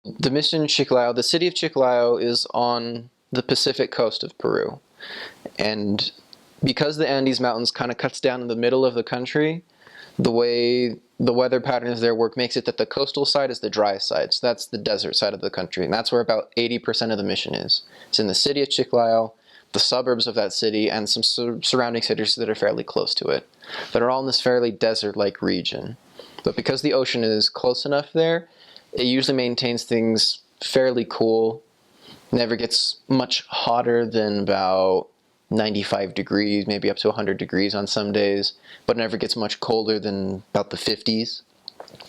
The mission Chiclayo, the city of Chiclayo is on the Pacific coast of Peru. And because the Andes Mountains kind of cuts down in the middle of the country, the way the weather patterns there work makes it that the coastal side is the dry side. So that's the desert side of the country. And that's where about 80% of the mission is. It's in the city of Chiclayo, the suburbs of that city, and some surrounding cities that are fairly close to it, that are all in this fairly desert-like region. But because the ocean is close enough there, it usually maintains things fairly cool. Never gets much hotter than about 95 degrees, maybe up to 100 degrees on some days, but never gets much colder than about the 50s.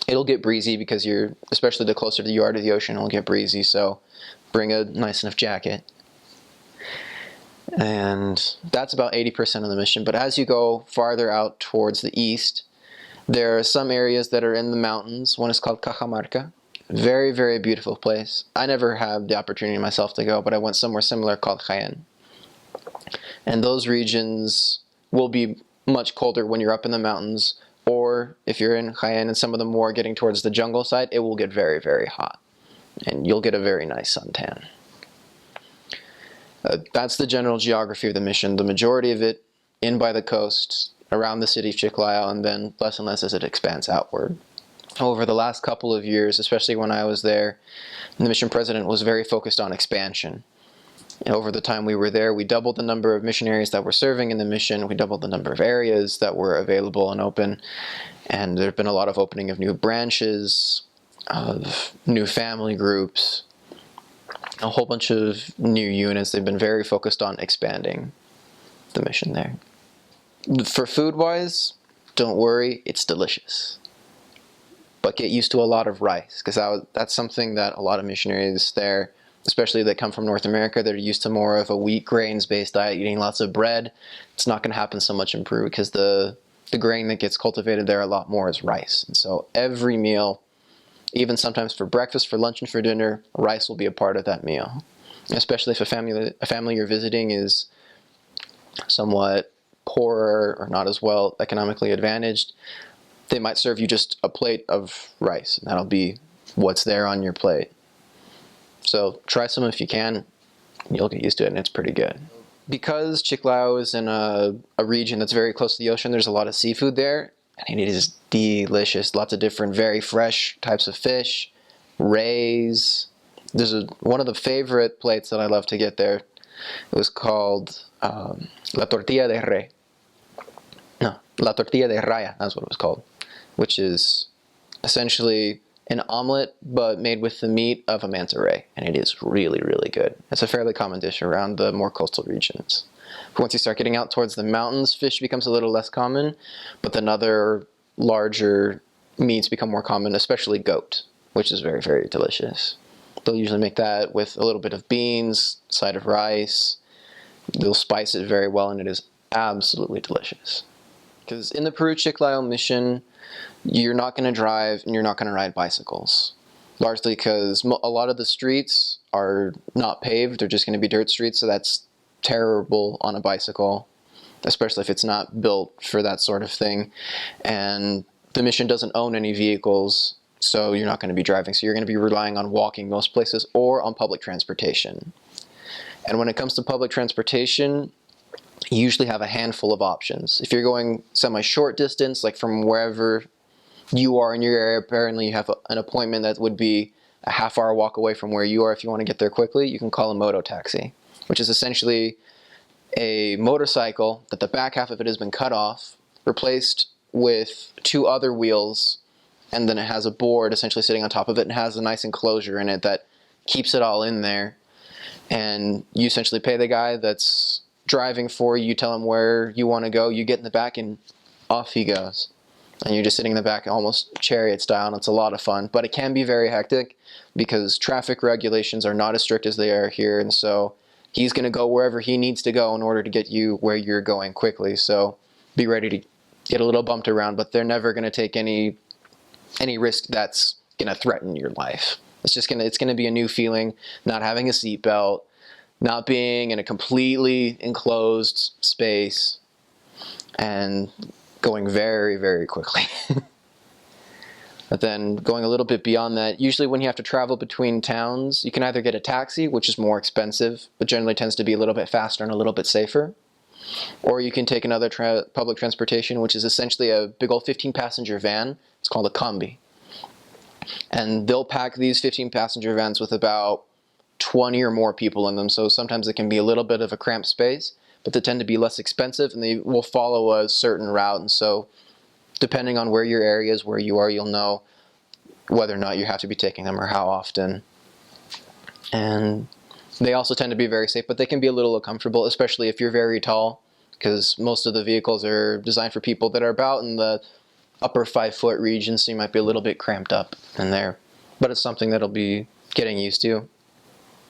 It'll get breezy because especially the closer you are to the ocean, it'll get breezy, so bring a nice enough jacket. And that's about 80% of the mission, but as you go farther out towards the east, there are some areas that are in the mountains. One is called Cajamarca. Very, very beautiful place. I never had the opportunity myself to go, but I went somewhere similar called Jaén. And those regions will be much colder when you're up in the mountains, or if you're in Jaén and some of the more getting towards the jungle side, it will get very, very hot. And you'll get a very nice suntan. That's the general geography of the mission. The majority of it in by the coast, around the city of Chiclayo, and then less and less as it expands outward. Over the last couple of years, especially when I was there, the mission president was very focused on expansion. And over the time we were there, we doubled the number of missionaries that were serving in the mission, we doubled the number of areas that were available and open, and there have been a lot of opening of new branches, of new family groups, a whole bunch of new units. They've been very focused on expanding the mission there. For food-wise, don't worry, it's delicious. But get used to a lot of rice, because that's something that a lot of missionaries there, especially that come from North America, they're used to more of a wheat grains-based diet, eating lots of bread. It's not going to happen so much in Peru, because the grain that gets cultivated there a lot more is rice. And so every meal, even sometimes for breakfast, for lunch, and for dinner, rice will be a part of that meal. Especially if a family you're visiting is somewhat poorer or not as well economically advantaged, they might serve you just a plate of rice, and that'll be what's there on your plate. So try some if you can. You'll get used to it, and it's pretty good. Because Chiclayo is in a region that's very close to the ocean, there's a lot of seafood there, and it is delicious. Lots of different, very fresh types of fish, rays. There's one of the favorite plates that I love to get there. It was called La Tortilla de Rey. No, La Tortilla de Raya, that's what it was called, which is essentially an omelet, but made with the meat of a manta ray, and it is really, really good. It's a fairly common dish around the more coastal regions. But once you start getting out towards the mountains, fish becomes a little less common, but then other larger meats become more common, especially goat, which is very, very delicious. They'll usually make that with a little bit of beans, side of rice. They'll spice it very well, and it is absolutely delicious. Because in the Peru Chiclayo mission, you're not going to drive and you're not going to ride bicycles. Largely because a lot of the streets are not paved, they're just going to be dirt streets, so that's terrible on a bicycle, especially if it's not built for that sort of thing. And the mission doesn't own any vehicles, so you're not going to be driving, so you're going to be relying on walking most places or on public transportation. And when it comes to public transportation, you usually have a handful of options. If you're going semi-short distance, like from wherever you are in your area, apparently you have an appointment that would be a half-hour walk away from where you are. If you want to get there quickly, you can call a Mototaxi, which is essentially a motorcycle that the back half of it has been cut off, replaced with two other wheels, and then it has a board essentially sitting on top of it and has a nice enclosure in it that keeps it all in there. And you essentially pay the guy that's driving for you, tell him where you want to go, you get in the back and off he goes. And you're just sitting in the back almost chariot style, and it's a lot of fun. But it can be very hectic because traffic regulations are not as strict as they are here, and so he's going to go wherever he needs to go in order to get you where you're going quickly. So be ready to get a little bumped around, but they're never going to take any risk that's going to threaten your life. It's going to be a new feeling, not having a seatbelt, not being in a completely enclosed space, and going very, very quickly. But then going a little bit beyond that, usually when you have to travel between towns, you can either get a taxi, which is more expensive, but generally tends to be a little bit faster and a little bit safer. Or you can take another public transportation, which is essentially a big old 15-passenger van. It's called a Combi. And they'll pack these 15-passenger vans with about 20 or more people in them, so sometimes it can be a little bit of a cramped space, but they tend to be less expensive, and they will follow a certain route, and so depending on where your area is, where you are, you'll know whether or not you have to be taking them or how often. And they also tend to be very safe, but they can be a little uncomfortable, especially if you're very tall, because most of the vehicles are designed for people that are about in the upper 5-foot region, so you might be a little bit cramped up in there. But it's something that'll be getting used to.